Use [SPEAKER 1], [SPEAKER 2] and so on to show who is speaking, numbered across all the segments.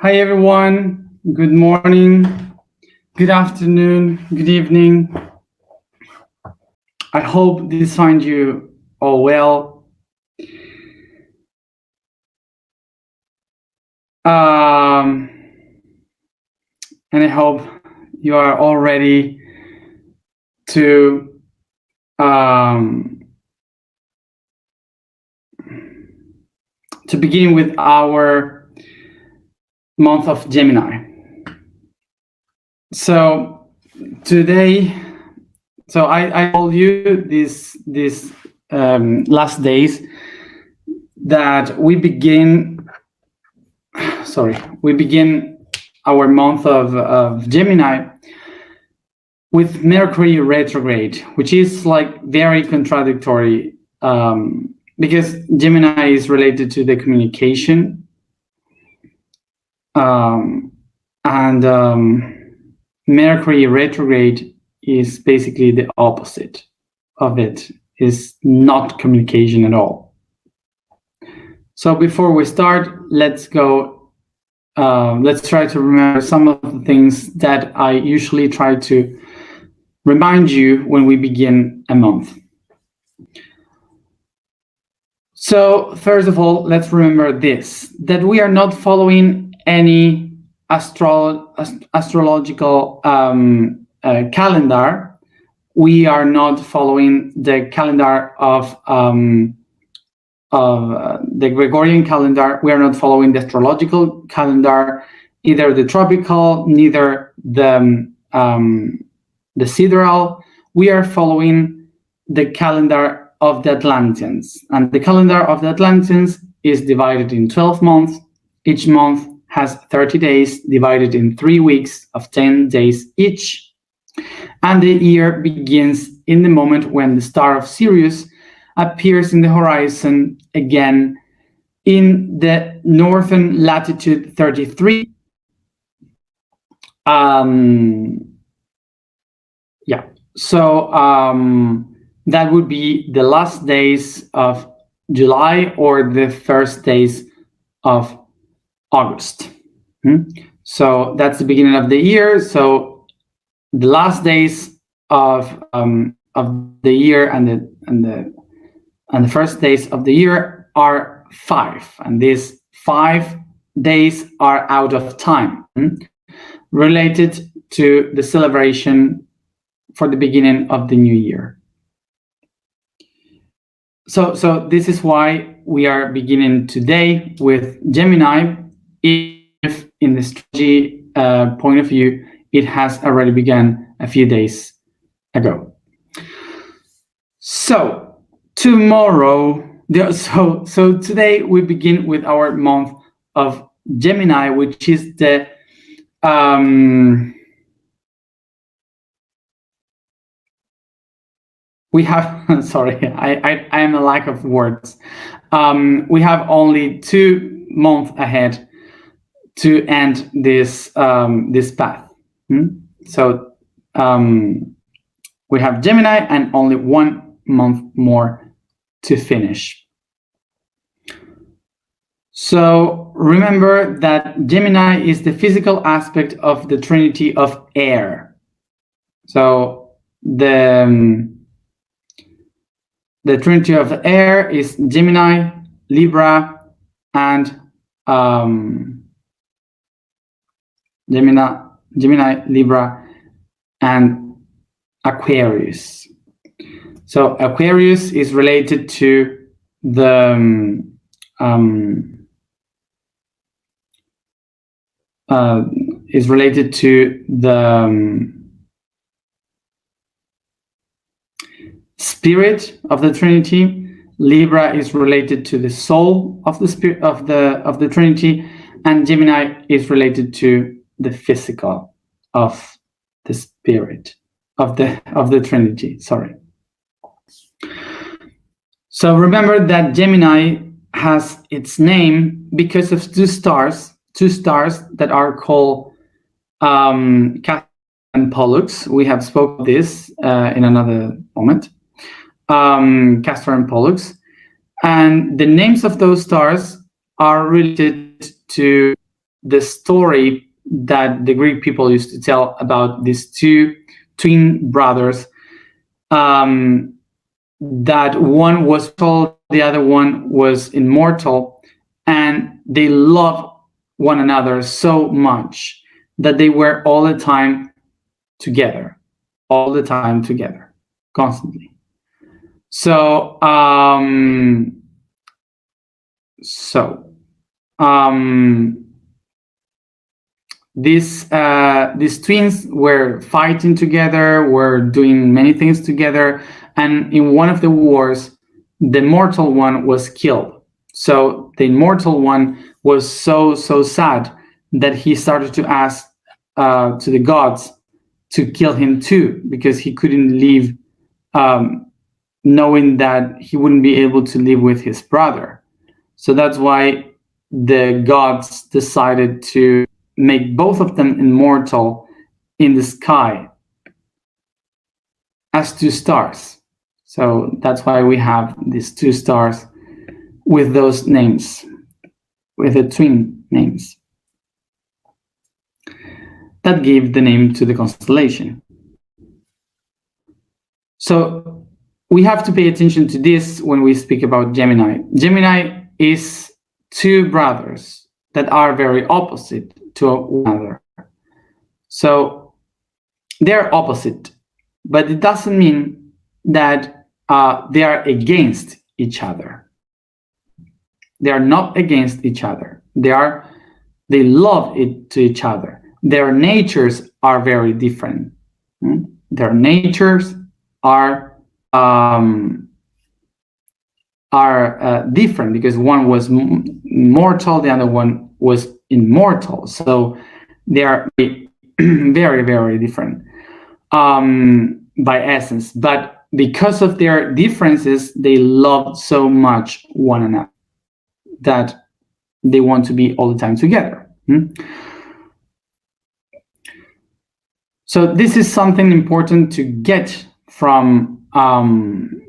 [SPEAKER 1] Hi everyone, good morning, good afternoon, good evening. I hope this finds you all well. And I hope you are all ready to begin with our month of Gemini. So today, I told you these last days that we begin our month of Gemini with Mercury retrograde, which is like very contradictory because Gemini is related to the communication and Mercury retrograde is basically the opposite of it, is not communication at all. So before we start, let's try to remember some of the things that I usually try to remind you when we begin a month. So first of all, let's remember this, that we are not following any astrological calendar. We are not following the calendar of the Gregorian calendar. We are not following the astrological calendar, either the tropical, neither the sidereal. We are following the calendar of the Atlanteans, and the calendar of the Atlanteans is divided in 12 months. Each month has 30 days divided in 3 weeks of 10 days each, and the year begins in the moment when the star of Sirius appears in the horizon again in the northern latitude 33. That would be the last days of July or the first days of August. So that's the beginning of the year. So the last days of the year and the first days of the year are 5, and these 5 days are out of time, related to the celebration for the beginning of the new year. So this is why we are beginning today with Gemini, if in the strategy point of view, it has already begun a few days ago. So today we begin with our month of Gemini, which is the we have sorry, I am a lack of words. We have only 2 months ahead to end this path. So we have Gemini and only 1 month more to finish. So remember that Gemini is the physical aspect of the trinity of air. So the trinity of air is Gemini, Libra, and Gemini, Libra, and Aquarius. So Aquarius is related to the spirit of the Trinity. Libra is related to the soul of the spirit of the Trinity, and Gemini is related to the physical of the spirit of the Trinity. Sorry. So remember that Gemini has its name because of two stars that are called Castor and Pollux. We have spoken this in another moment. Castor and Pollux, and the names of those stars are related to the story that the Greek people used to tell about these two twin brothers, that one was told, the other one was immortal, and they loved one another so much that they were all the time together, constantly. So, these twins were fighting together, were doing many things together, and in one of the wars, the mortal one was killed. So the immortal one was so sad that he started to ask to the gods to kill him too, because he couldn't live, knowing that he wouldn't be able to live with his brother. So that's why the gods decided to make both of them immortal in the sky as two stars. So that's why we have these two stars with those names, with the twin names. That gave the name to the constellation. So we have to pay attention to this when we speak about Gemini. Gemini is two brothers that are very opposite to one another. So they're opposite, but it doesn't mean that they are against each other. They are not against each other. They love it to each other. Their natures are very different. Their natures are different, because one was mortal, the other one was immortal. So they are very, very different by essence. But because of their differences, they love so much one another that they want to be all the time together. So this is something important to get from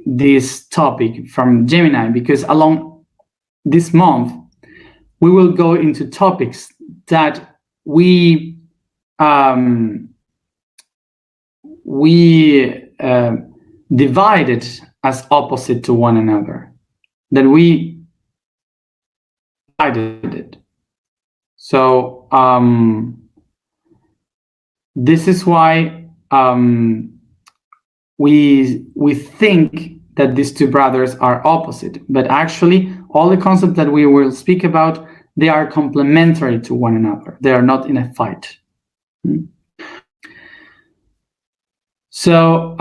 [SPEAKER 1] this topic from Gemini, because along this month we will go into topics that we divided as opposite to one another, that we divided it. So this is why we think that these two brothers are opposite, but actually all the concepts that we will speak about, they are complementary to one another. They are not in a fight. So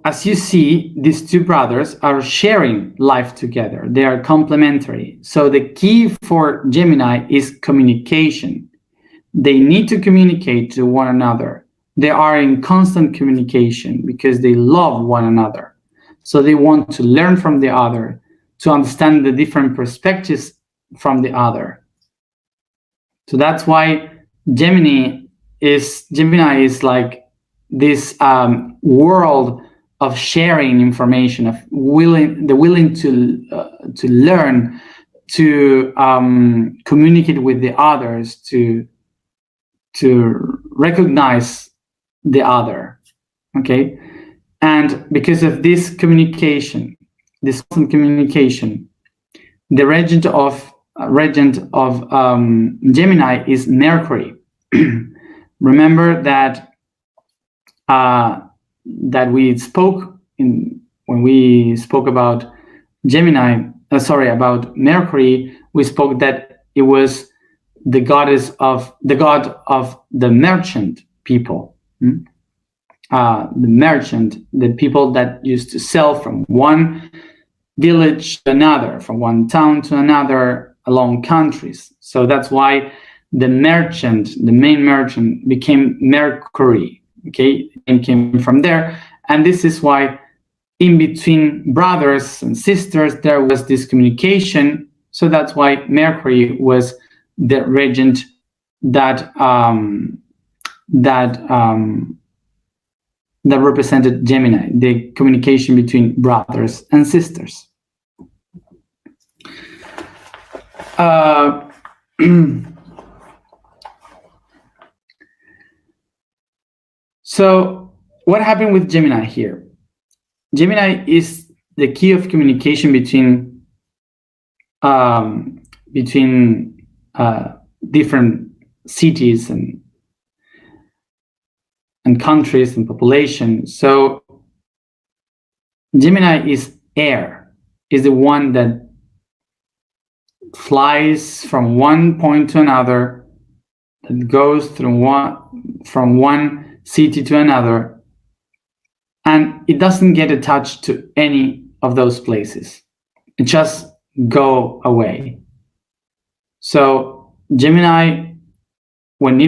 [SPEAKER 1] as you see, these two brothers are sharing life together. They are complementary. So the key for Gemini is communication. They need to communicate to one another. They are in constant communication because they love one another. So they want to learn from the other, to understand the different perspectives from the other. So that's why Gemini is like this world of sharing information, of willing to learn, to communicate with the others, to recognize the other. Okay, and because of this communication, this constant communication, the regent of Gemini is Mercury. Remember that we spoke when we spoke about Gemini. About Mercury. We spoke that it was the god of the merchant people. The merchant, the people that used to sell from one village to another, from one town to another, along countries. So that's why the main merchant became Mercury. Okay, and came from there. And this is why in between brothers and sisters there was this communication. So that's why Mercury was the regent that represented Gemini, the communication between brothers and sisters. Uh, so what happened with Gemini here? Gemini is the key of communication um, between different cities and countries and population. So Gemini is air, is the one that flies from one point to another, that goes from one city to another, and it doesn't get attached to any of those places. It just go away. So Gemini, when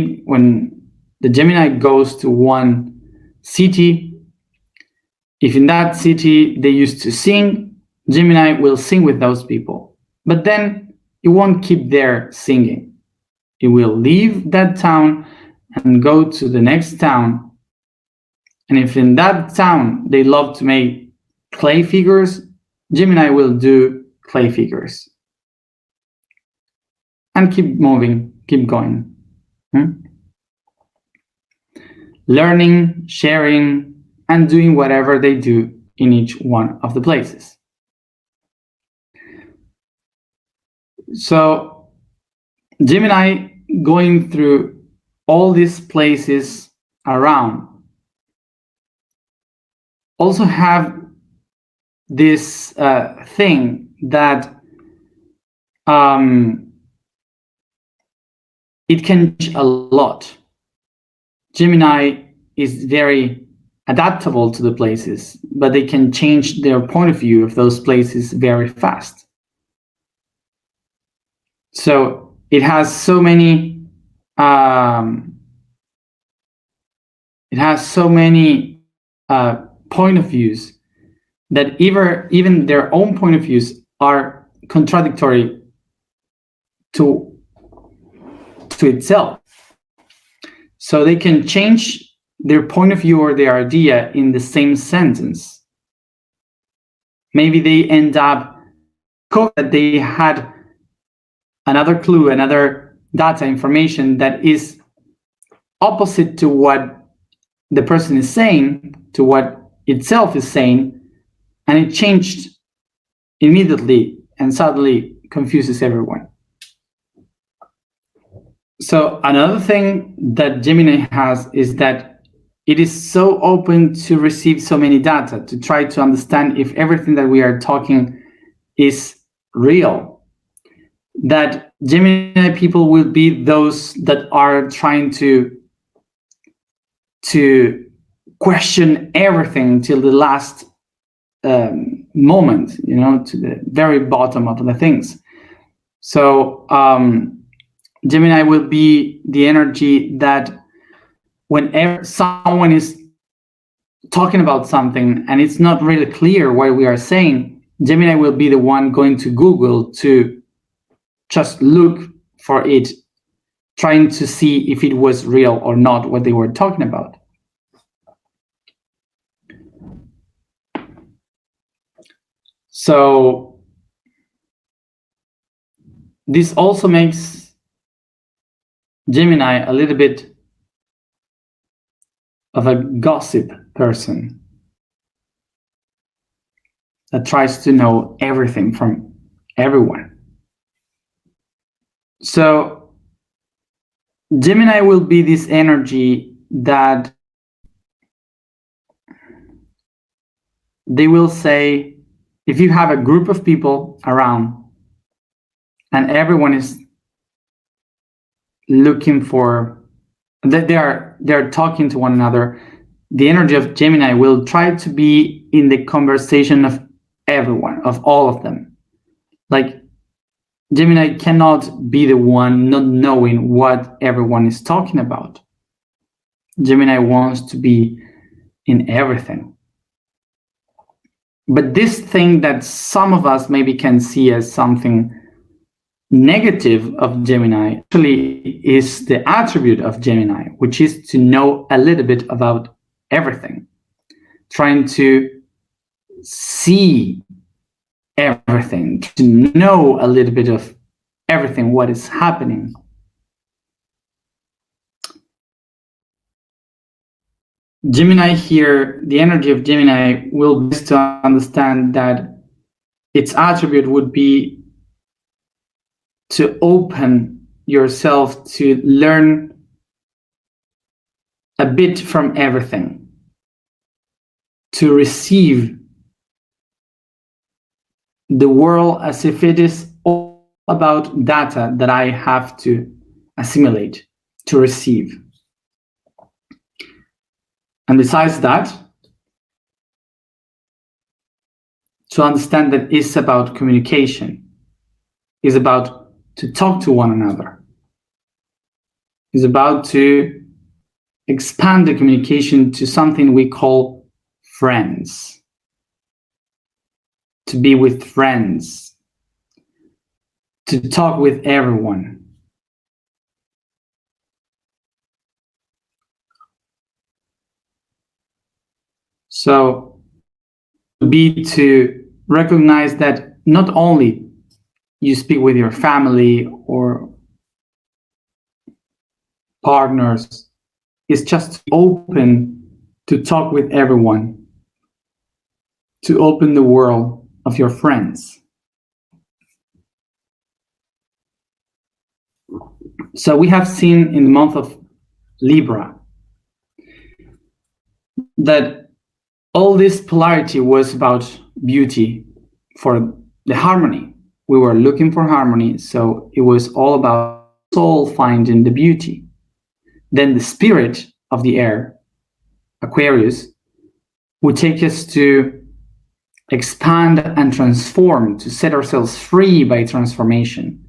[SPEAKER 1] the Gemini goes to one city, if in that city they used to sing, Gemini will sing with those people. But then it won't keep there singing. It will leave that town and go to the next town. And if in that town they love to make clay figures, Gemini will do clay figures. And keep moving, keep going. Learning, sharing, and doing whatever they do in each one of the places. So Gemini going through all these places around also have this thing that it can change a lot. Gemini is very adaptable to the places, but they can change their point of view of those places very fast. So it has so many point of views that even their own point of views are contradictory to itself. So they can change their point of view or their idea in the same sentence. Maybe they end up that they had another clue, another data information that is opposite to what the person is saying, to what itself is saying, and it changed immediately and suddenly confuses everyone. So another thing that Gemini has is that it is so open to receive so many data, to try to understand if everything that we are talking is real. That Gemini people will be those that are trying to question everything till the last moment, to the very bottom of the things. So Gemini will be the energy that whenever someone is talking about something and it's not really clear what we are saying, Gemini will be the one going to Google to just look for it, trying to see if it was real or not what they were talking about. So this also makes Gemini a little bit of a gossip person that tries to know everything from everyone. So Gemini will be this energy that they will say, if you have a group of people around and everyone is looking for that they're talking to one another, the energy of Gemini will try to be in the conversation of everyone, of all of them. Like Gemini cannot be the one not knowing what everyone is talking about. Gemini wants to be in everything. But this thing that some of us maybe can see as something negative of Gemini actually is the attribute of Gemini, which is to know a little bit about everything, trying to see everything, to know a little bit of everything, what is happening. Gemini here, the energy of Gemini will be to understand that its attribute would be to open yourself to learn a bit from everything, to receive the world as if it is all about data that I have to assimilate, to receive. And besides that, to understand that it's about communication, it's about to talk to one another, it's about to expand the communication to something we call friends, to be with friends, to talk with everyone. So be to recognize that not only you speak with your family or partners, it's just open to talk with everyone, to open the world of your friends. So we have seen in the month of Libra that all this polarity was about beauty, for the harmony. We were looking for harmony, so it was all about soul finding the beauty. Then the spirit of the air, Aquarius, would take us to expand and transform, to set ourselves free by transformation.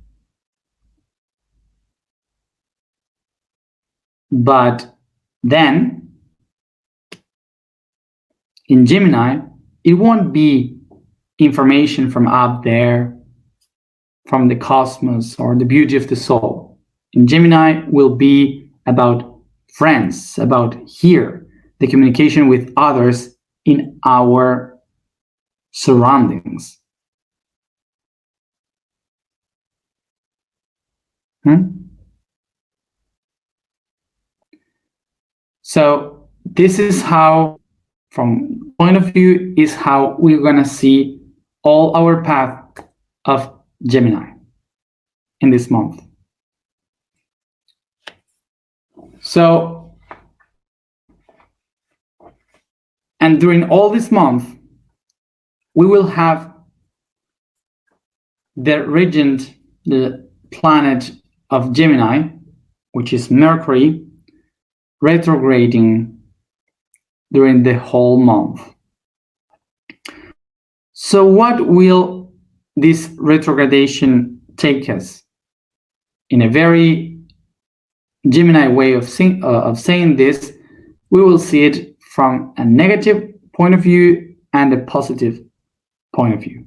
[SPEAKER 1] But then, in Gemini, it won't be information from up there, from the cosmos or the beauty of the soul. In Gemini will be about friends, about here, the communication with others in our surroundings. So this is how, from point of view, is how we're going to see all our path of Gemini in this month. So, and during all this month, we will have the regent, the planet of Gemini, which is Mercury, retrograding during the whole month. So what will this retrogradation take us? In a very Gemini way of saying this, we will see it from a negative point of view and a positive point of view.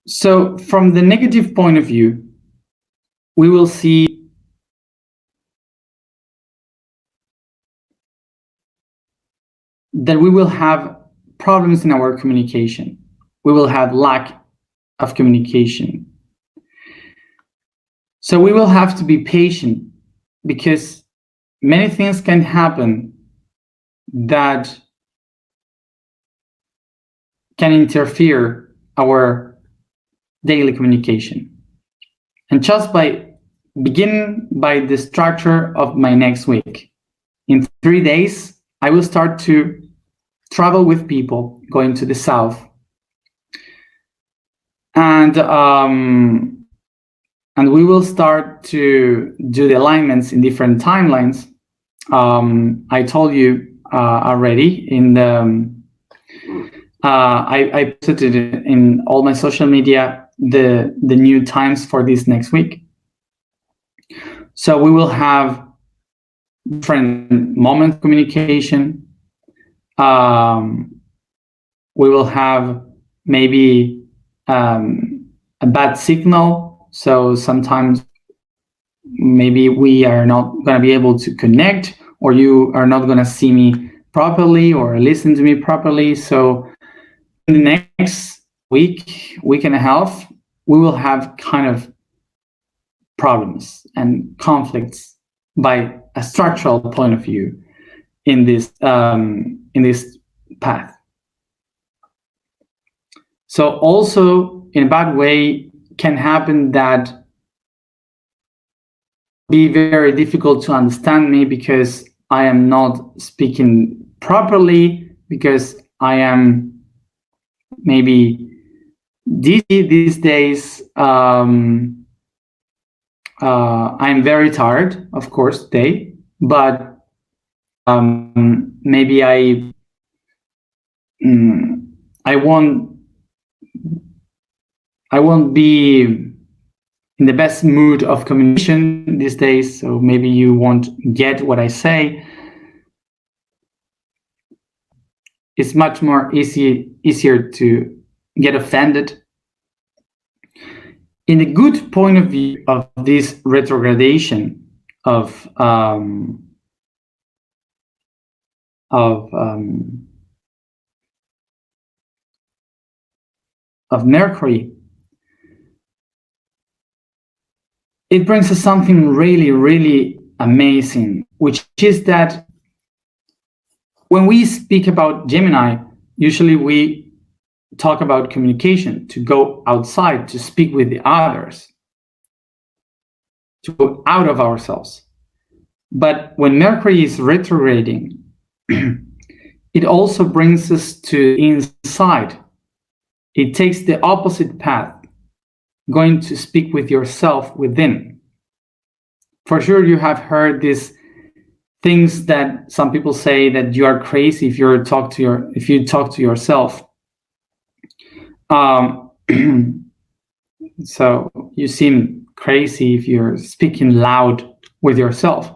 [SPEAKER 1] So from the negative point of view, we will see that we will have problems in our communication. We will have lack of communication. So we will have to be patient, because many things can happen that can interfere our daily communication. And just by beginning by the structure of my next week, in 3 days, I will start to travel with people going to the south. And we will start to do the alignments in different timelines. I told you already in the, I posted it in all my social media, the new times for this next week. So we will have different moment communication. We will have maybe a bad signal. So sometimes maybe we are not going to be able to connect, or you are not going to see me properly or listen to me properly. So in the next week and a half, we will have kind of problems and conflicts by a structural point of view in this path. So also in a bad way can happen that be very difficult to understand me because I am not speaking properly, because I am maybe these days I'm very tired, of course, today, but maybe I won't be in the best mood of communication these days, so maybe you won't get what I say. It's much more easier to get offended. In the good point of view of this retrogradation of Mercury, it brings us something really, really amazing, which is that when we speak about Gemini, usually we talk about communication, to go outside, to speak with the others, to go out of ourselves. But when Mercury is retrograding, it also brings us to inside. It takes the opposite path, going to speak with yourself within. For sure, you have heard these things that some people say that you are crazy if you talk to yourself. So you seem crazy if you're speaking loud with yourself.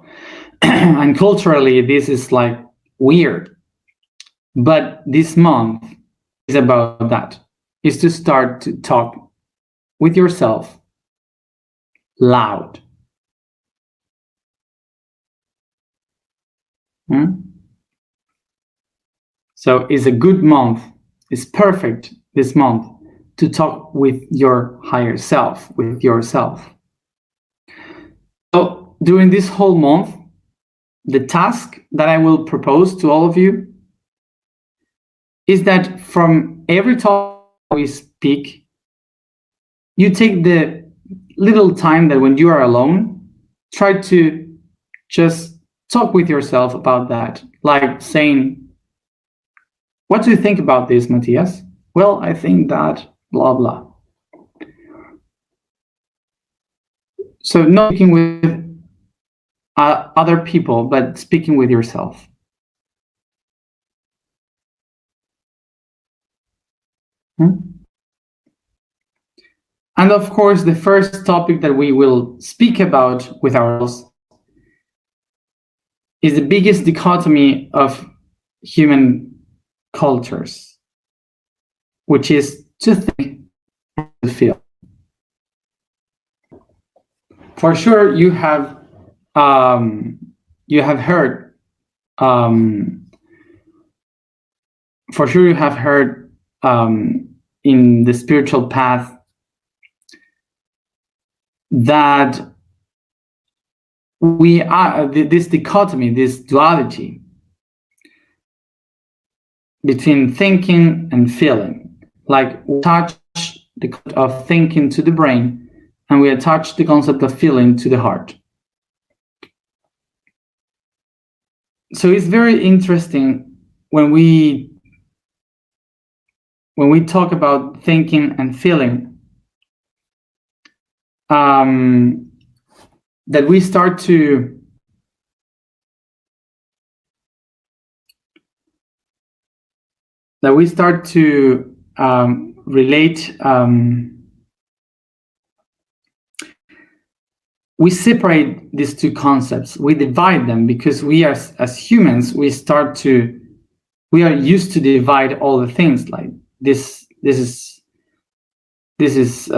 [SPEAKER 1] And culturally, this is like weird. But this month is about that. Is to start to talk with yourself loud. So it's a good month. It's perfect this month to talk with your higher self, with yourself. So during this whole month, the task that I will propose to all of you is that from every topic we speak, you take the little time that when you are alone, try to just talk with yourself about that, like saying, what do you think about this, Matthias? Well, I think that blah, blah. So not speaking with other people, but speaking with yourself. And of course, the first topic that we will speak about with ourselves is the biggest dichotomy of human cultures, which is to think and to feel. For sure, you have heard. For sure, you have heard in the spiritual path that we are this dichotomy, this duality between thinking and feeling. Like we attach the concept of thinking to the brain, and we attach the concept of feeling to the heart. So it's very interesting when we talk about thinking and feeling, that we start to relate. We separate these two concepts. We divide them because we are, as humans, we are used to divide all the things like this. This is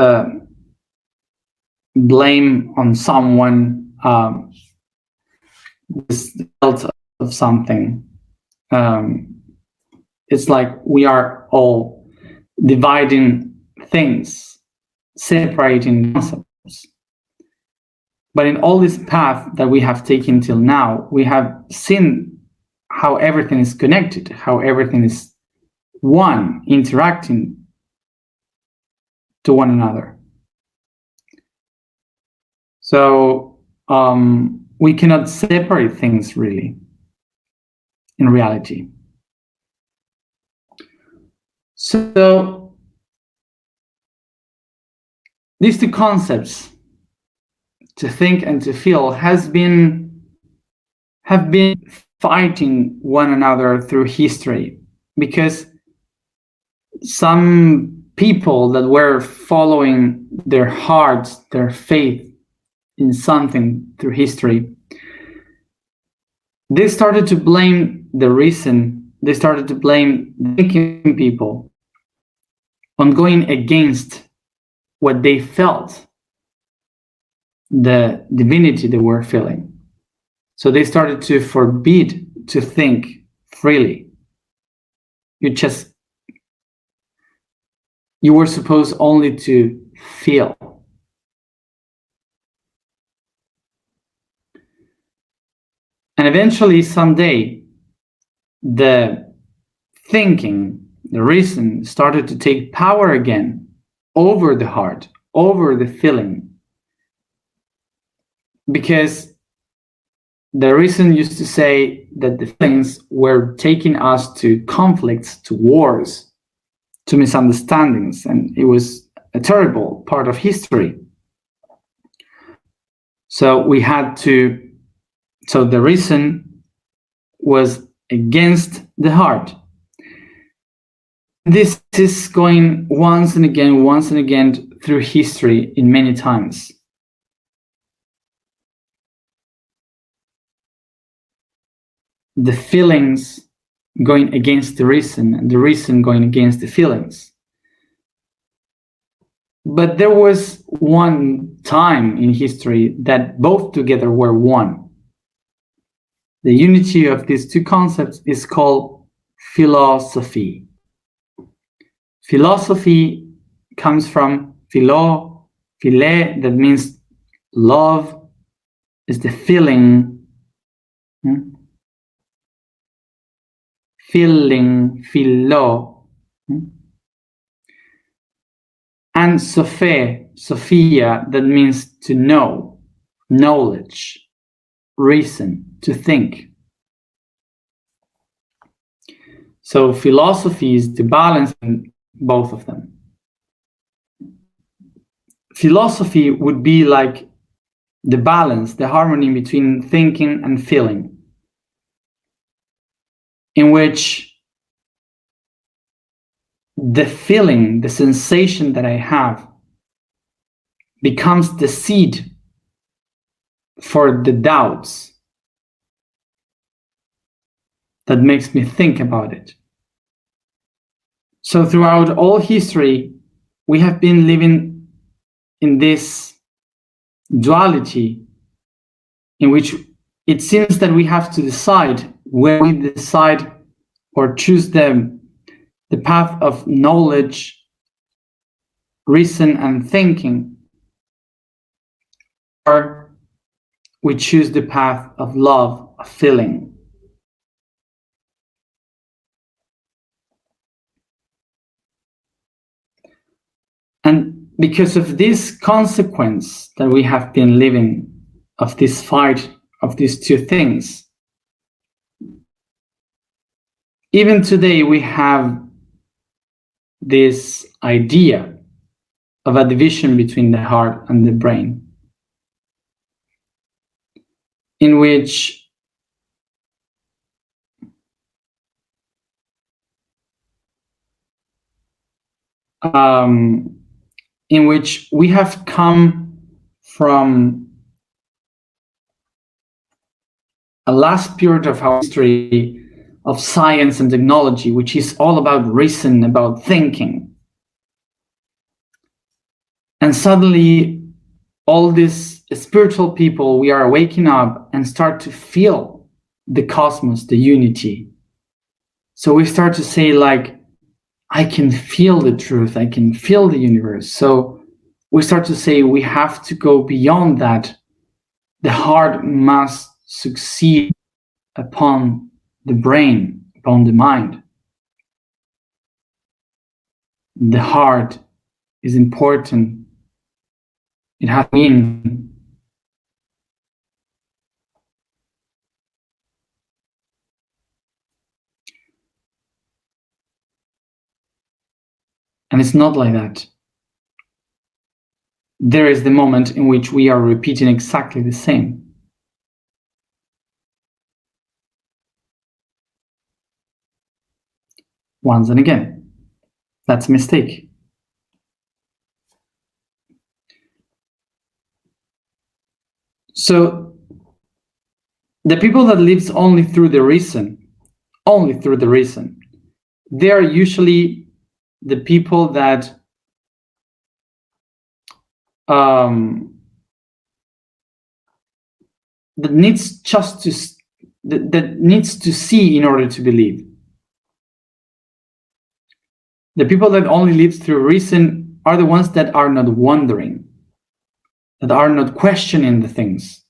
[SPEAKER 1] blame on someone. This guilt of something. It's like we are all dividing things, separating concepts. But in all this path that we have taken till now, we have seen how everything is connected, how everything is one, interacting to one another. So we cannot separate things really in reality. So these two concepts, to think and to feel, have been fighting one another through history, because some people that were following their hearts, their faith in something through history, they started to blame the reason, they started to blame thinking people on going against what they felt, the divinity they were feeling. So they started to forbid to think freely. You were supposed only to feel. And eventually, someday, the thinking, the reason started to take power again over the heart, over the feeling. Because the reason used to say that the feelings were taking us to conflicts, to wars, to misunderstandings, and it was a terrible part of history. So the reason was against the heart. This is going once and again through history in many times. The feelings going against the reason, and the reason going against the feelings. But there was one time in history that both together were one. The unity of these two concepts is called philosophy. Philosophy comes from philo, phile, that means love, is the feeling. Feeling, philo. And Sophia, that means to know, knowledge, reason, to think. So philosophy is the balance in both of them. Philosophy would be like the balance, the harmony between thinking and feeling, in which the feeling, the sensation that I have, becomes the seed for the doubts that makes me think about it. So throughout all history, we have been living in this duality in which it seems that we have to decide where we decide or choose the path of knowledge, reason, and thinking, or we choose the path of love, of feeling. And because of this consequence that we have been living, of this fight of these two things, even today we have this idea of a division between the heart and the brain, in which we have come from a last period of our history of science and technology, which is all about reason, about thinking. And suddenly, all these spiritual people, we are waking up and start to feel the cosmos, the unity. So we start to say, like, I can feel the truth, I can feel the universe. So we start to say we have to go beyond that The heart must succeed upon the brain, upon the mind. The heart is important. It has meaning. And it's not like that. There is the moment in which we are repeating exactly the same. Once and again. That's a mistake. So the people that lives only through the reason, they are usually the people that that needs just to that needs to see in order to believe. The people that only live through reason are the ones that are not wondering, that are not questioning the things.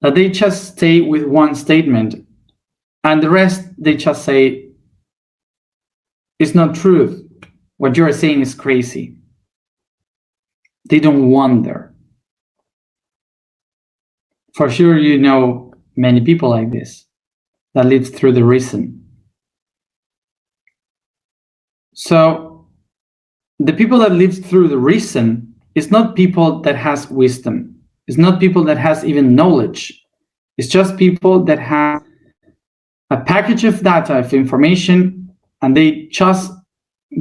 [SPEAKER 1] That they just stay with one statement, and the rest they just say, it's not truth. What you're saying is crazy. They don't wonder. For sure, you know many people like this that live through the reason. So the people that live through the reason is not people that has wisdom. It's not people that has even knowledge. It's just people that have a package of data, of information, and they just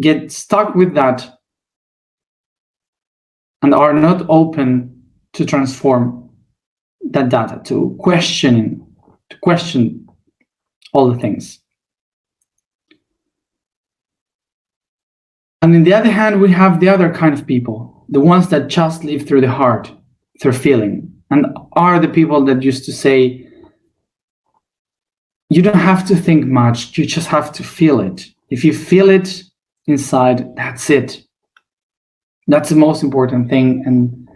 [SPEAKER 1] get stuck with that and are not open to transform that data, to question all the things. And on the other hand, we have the other kind of people, the ones that just live through the heart, through feeling, and are the people that used to say, you don't have to think much, you just have to feel it. If you feel it inside, that's it. That's the most important thing, and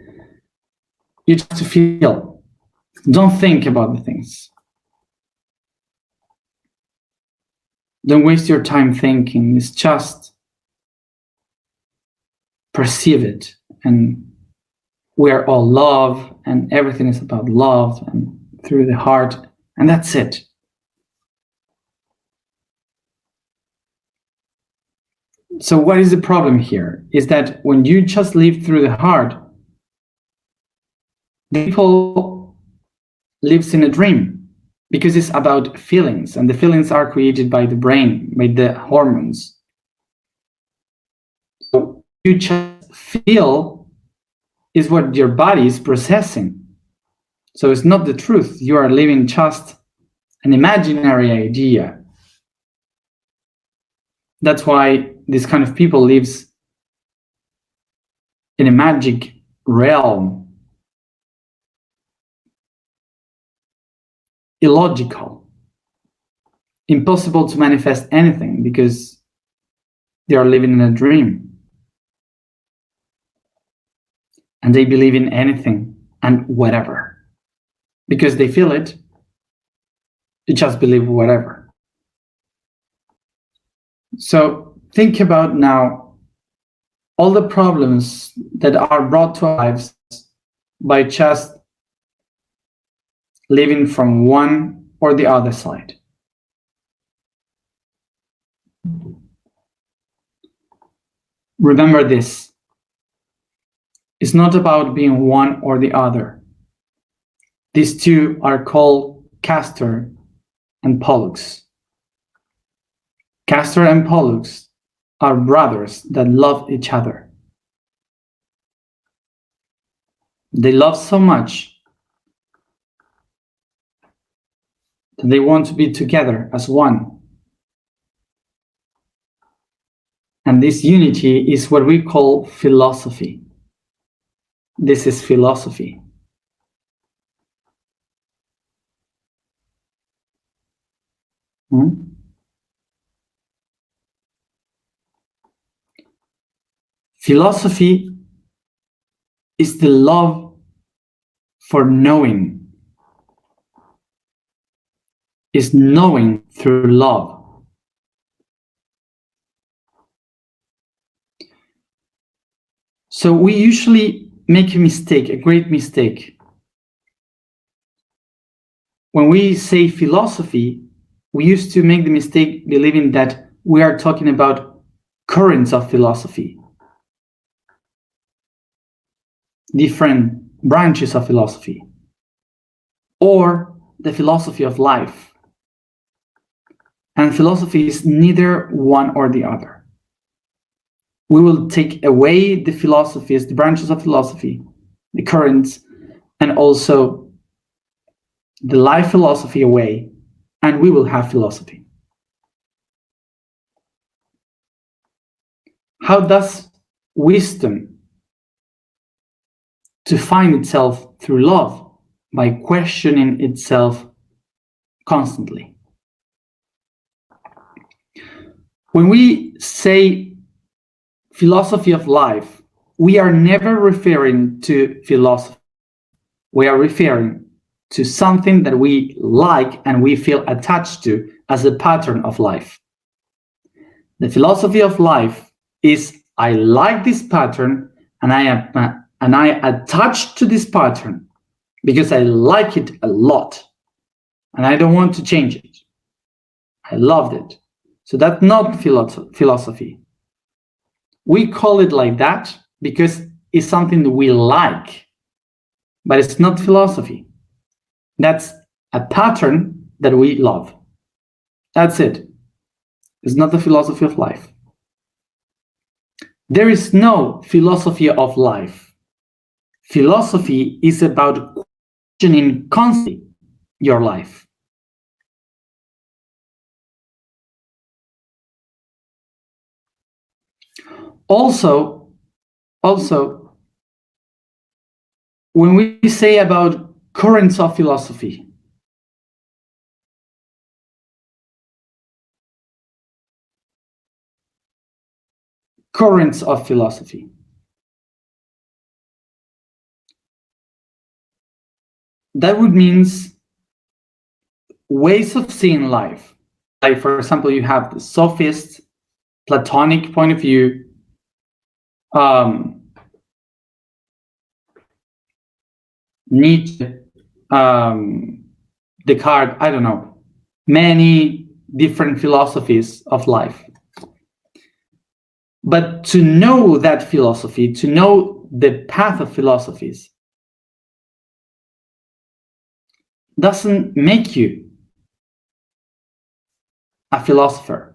[SPEAKER 1] you just have to feel. Don't think about the things. Don't waste your time thinking. It's just perceive it, and we're all love, and everything is about love and through the heart, and that's it. So what is the problem here? Is that when you just live through the heart, people lives in a dream, because it's about feelings, and the feelings are created by the brain, by the hormones. So you just feel is what your body is processing. So it's not the truth. You are living just an imaginary idea. That's why this kind of people lives in a magic realm. Illogical. Impossible to manifest anything because they are living in a dream. And they believe in anything and whatever. Because they feel it, they just believe whatever. So think about now all the problems that are brought to our lives by just living from one or the other side. Remember this. It's not about being one or the other. These two are called Castor and Pollux. Castor and Pollux are brothers that love each other. They love so much that they want to be together as one. And this unity is what we call philosophy. This is philosophy. Philosophy is the love for knowing, is knowing through love. So we usually make a mistake, a great mistake. When we say philosophy, we used to make the mistake believing that we are talking about currents of philosophy, different branches of philosophy, or the philosophy of life. And philosophy is neither one or the other. We will take away the philosophies, the branches of philosophy, the currents, and also the life philosophy away, and we will have philosophy. How does wisdom to find itself through love? By questioning itself constantly. When we say philosophy of life, we are never referring to philosophy. We are referring to something that we like and we feel attached to as a pattern of life. The philosophy of life is I like this pattern and I attach to this pattern because I like it a lot and I don't want to change it. I loved it. So that's not philosophy. We call it like that because it's something that we like, but it's not philosophy. That's a pattern that we love. That's it. It's not the philosophy of life. There is no philosophy of life. Philosophy is about questioning constantly your life. Also, when we say about currents of philosophy, that would means ways of seeing life. Like, for example, you have the sophist, Platonic point of view, Nietzsche, Descartes, I don't know, many different philosophies of life. But to know that philosophy, to know the path of philosophies, doesn't make you a philosopher.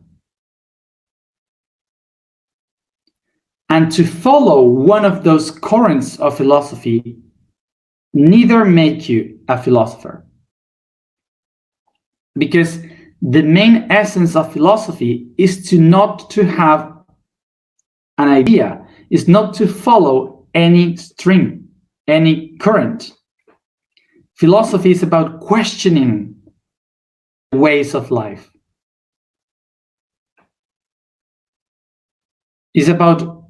[SPEAKER 1] And to follow one of those currents of philosophy neither make you a philosopher. Because the main essence of philosophy is to not to have an idea, is not to follow any stream, any current. Philosophy is about questioning ways of life. It's about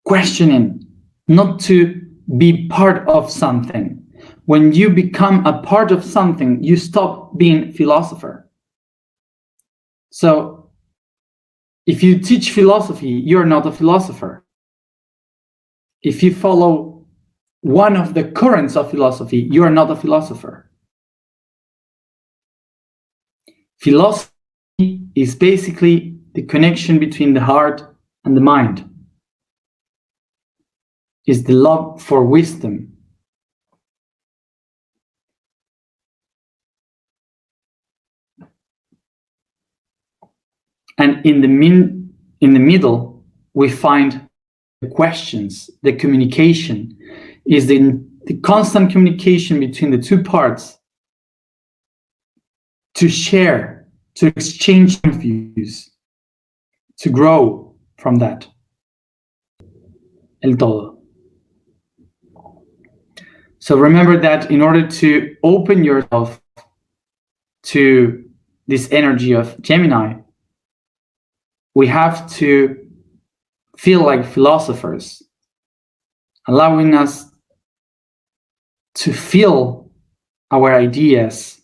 [SPEAKER 1] questioning, not to be part of something. When you become a part of something, you stop being a philosopher. So if you teach philosophy, you're not a philosopher. If you follow one of the currents of philosophy, you are not a philosopher. Philosophy is basically the connection between the heart and the mind. Is the love for wisdom. And in the middle, we find the questions, the communication, is the constant communication between the two parts to share, to exchange views, to grow from that. El todo. So remember that in order to open yourself to this energy of Gemini, we have to feel like philosophers. allowing us to feel our ideas,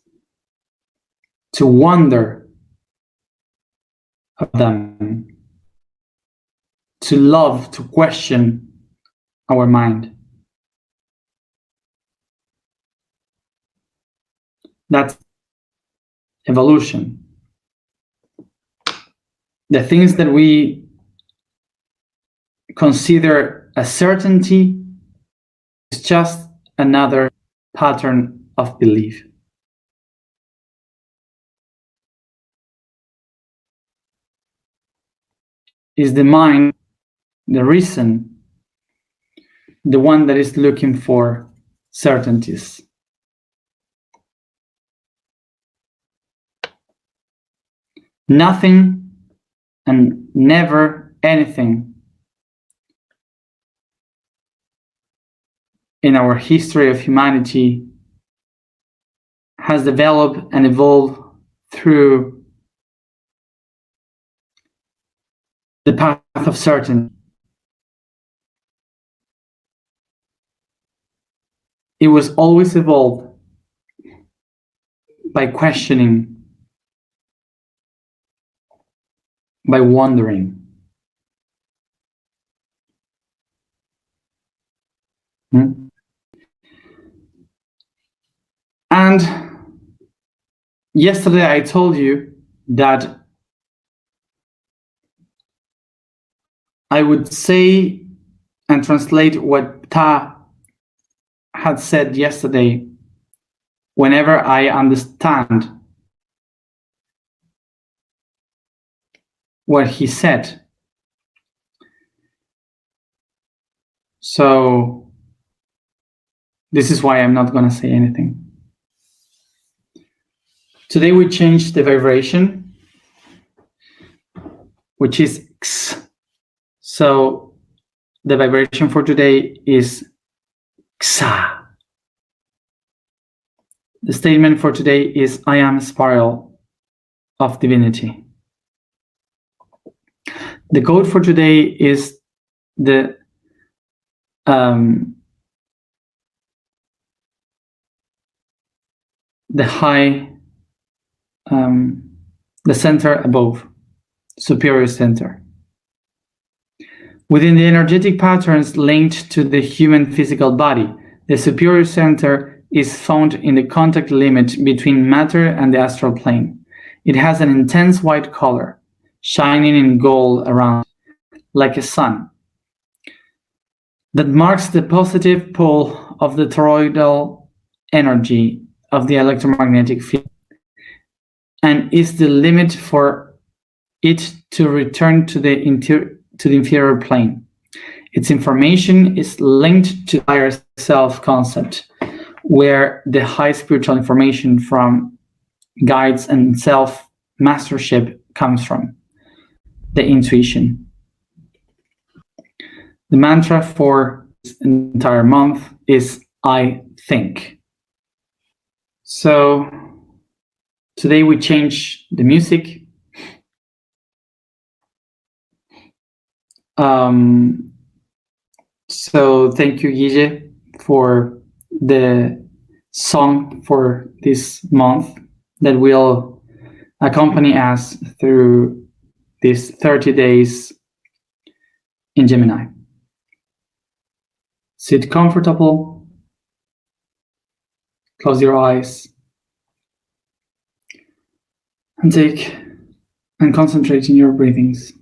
[SPEAKER 1] to wonder of them, to love, to question our mind. That's evolution. The things that we consider a certainty is just another pattern of belief. Is the mind, the reason, the one that is looking for certainties. Nothing and never anything in our history of humanity has developed and evolved through the path of certainty. It was always evolved by questioning, by wondering. And yesterday I told you that I would say and translate what Ta had said yesterday whenever I understand what he said. So this is why I'm not going to say anything. Today we changed the vibration, which is X. So the vibration for today is Xa. The statement for today is I am a spiral of divinity. The code for today is the high, the center above, superior center. Within the energetic patterns linked to the human physical body, the superior center is found in the contact limit between matter and the astral plane. It has an intense white color, shining in gold around, like a sun, that marks the positive pole of the toroidal energy of the electromagnetic field, and is the limit for it to return to the inferior plane. Its information is linked to higher self-concept, where the high spiritual information from guides and self-mastership comes from, the intuition. The mantra for this entire month is I think. So today we change the music. So thank you, Guille, for the song for this month that will accompany us through these 30 days in Gemini. Sit comfortable, close your eyes, and take and concentrate in your breathings.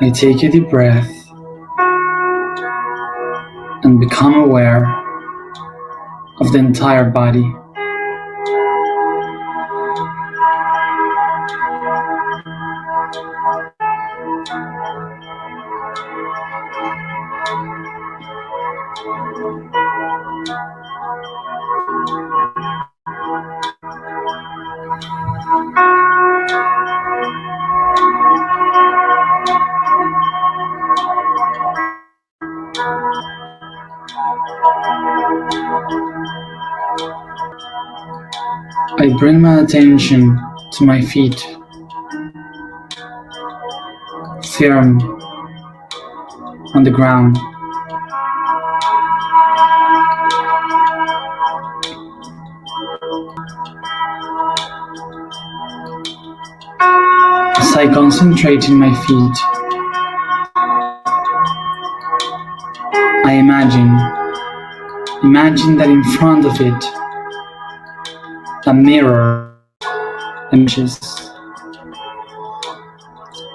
[SPEAKER 1] I take a deep breath and become aware of the entire body. I bring my attention to my feet, firm on the ground. As I concentrate in my feet, I imagine that in front of it, a mirror emerges,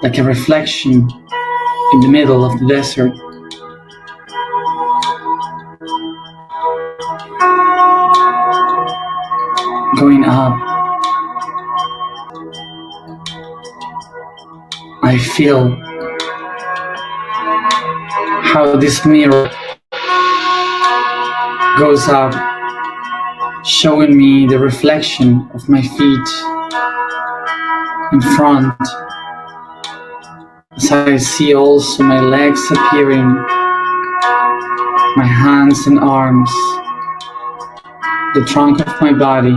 [SPEAKER 1] like a reflection in the middle of the desert. Going up, I feel how this mirror goes up, showing me the reflection of my feet in front, as I see also my legs appearing, my hands and arms, the trunk of my body,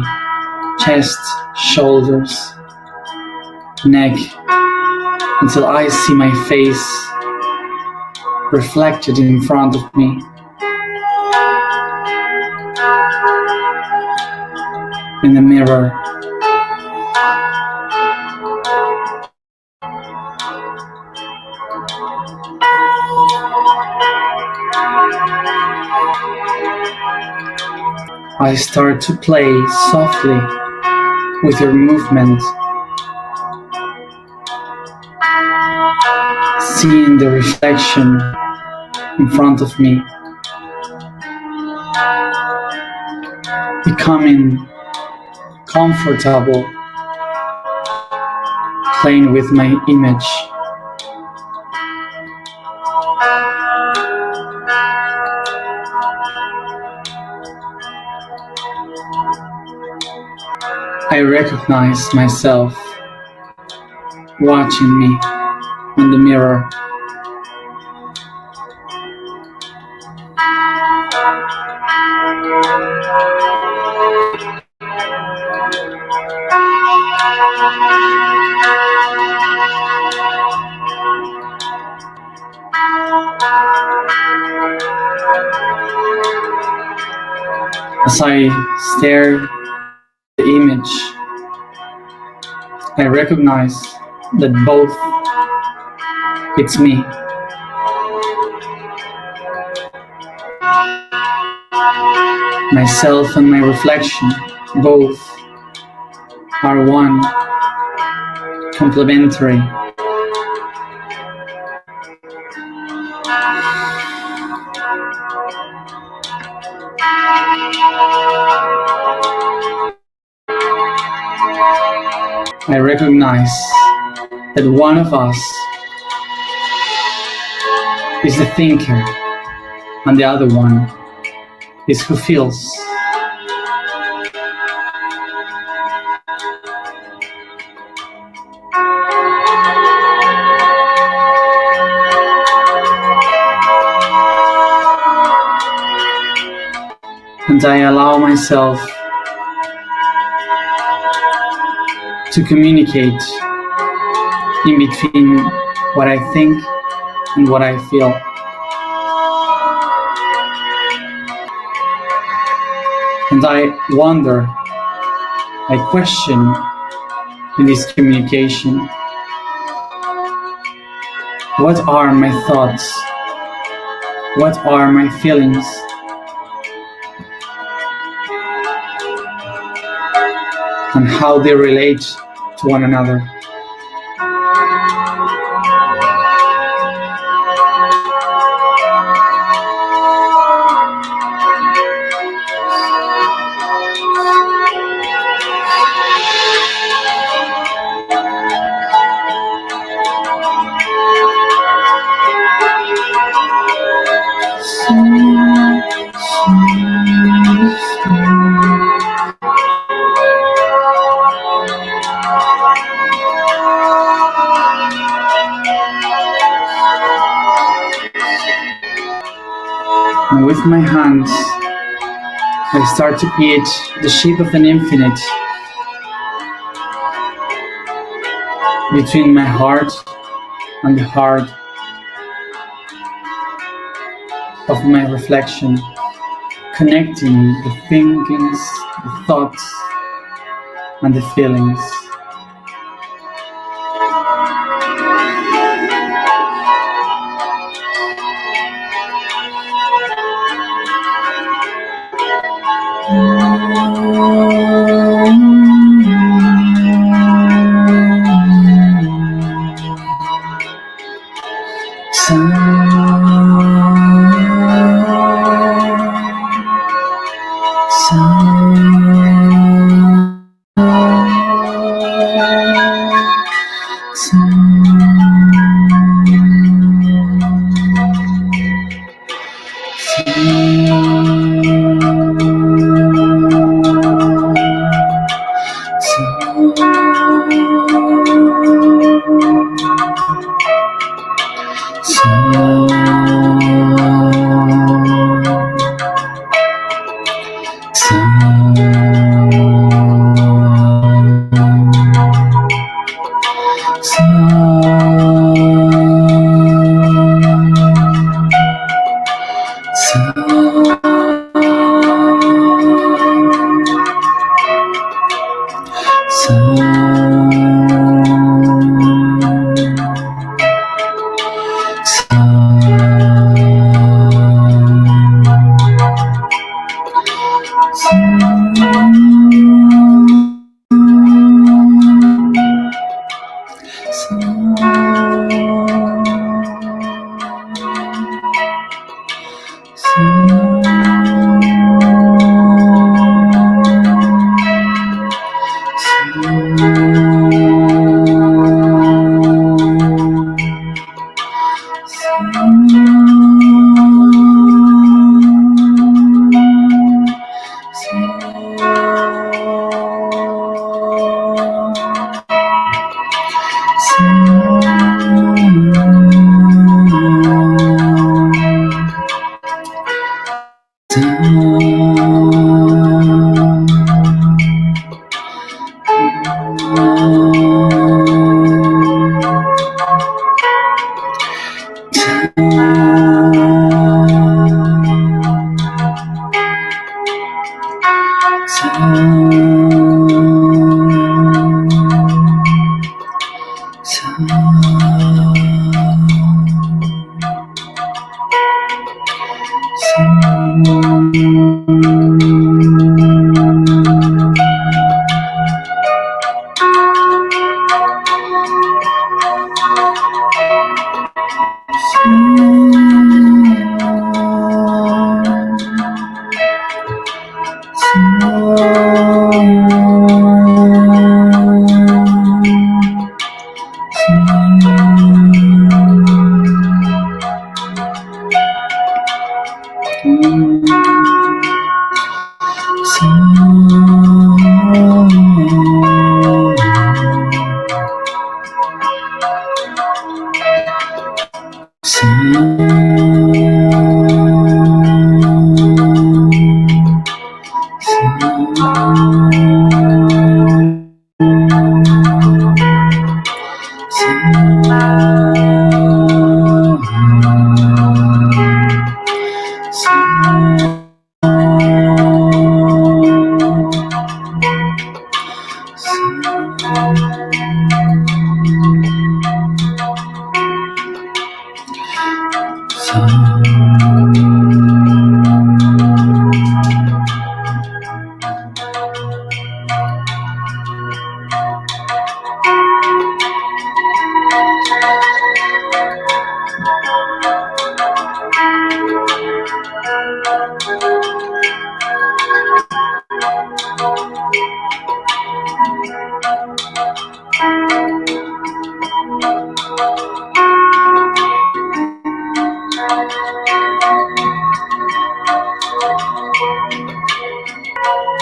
[SPEAKER 1] chest, shoulders, neck, until I see my face reflected in front of me. In the mirror. I start to play softly with your movement, seeing the reflection in front of me, becoming comfortable playing with my image. I recognize myself watching me in the mirror. As I stare at the image, I recognize that both it's me. Myself and my reflection, both are one, complementary. I recognize that one of us is the thinker and the other one is who feels. And I allow myself to communicate in between what I think and what I feel. And I wonder, I question in this communication, what are my thoughts? What are my feelings? And how they relate to one another. And with my hands, I start to create the shape of an infinite between my heart and the heart of my reflection, connecting the thinkings, the thoughts, and the feelings.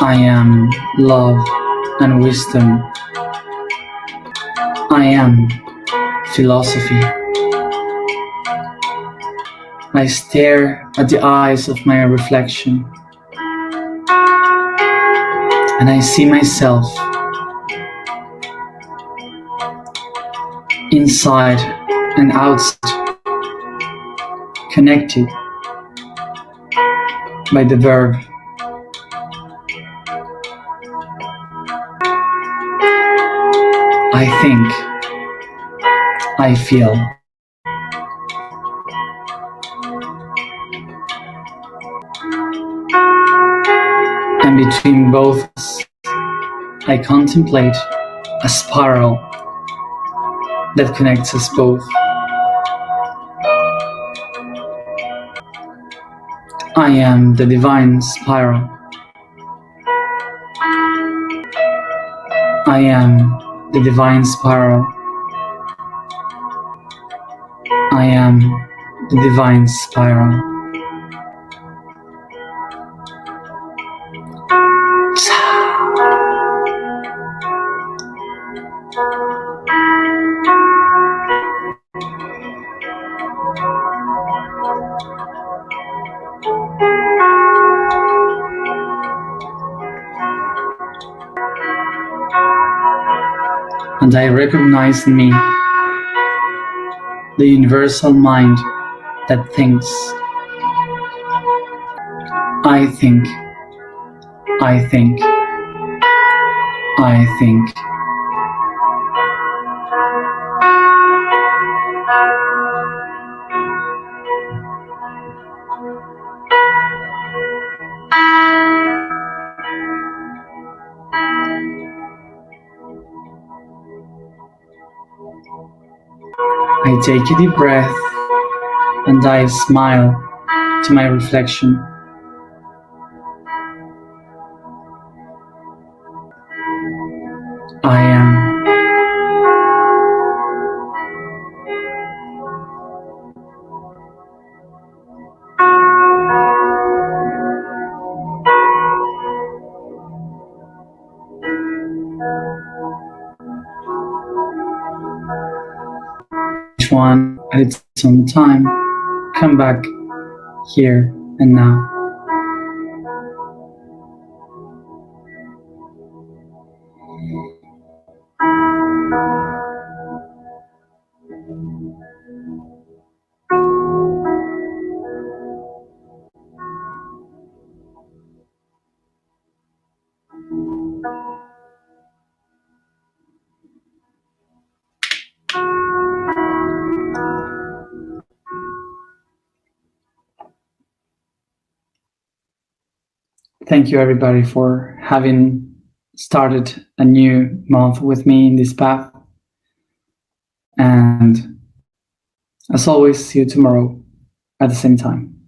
[SPEAKER 1] I am love and wisdom. I am philosophy. I stare at the eyes of my reflection, and I see myself inside and outside, connected by the verb. I think, I feel. And between both, I contemplate a spiral that connects us both. I am the divine spiral. I am the divine spiral. I am the divine spiral. And I recognize in me the universal mind that thinks. I think, I think, I think. I take a deep breath and I smile to my reflection. I am. Each one at its own time, come back here and now. Thank you, everybody, for having started a new month with me in this path. And as always, see you tomorrow at the same time.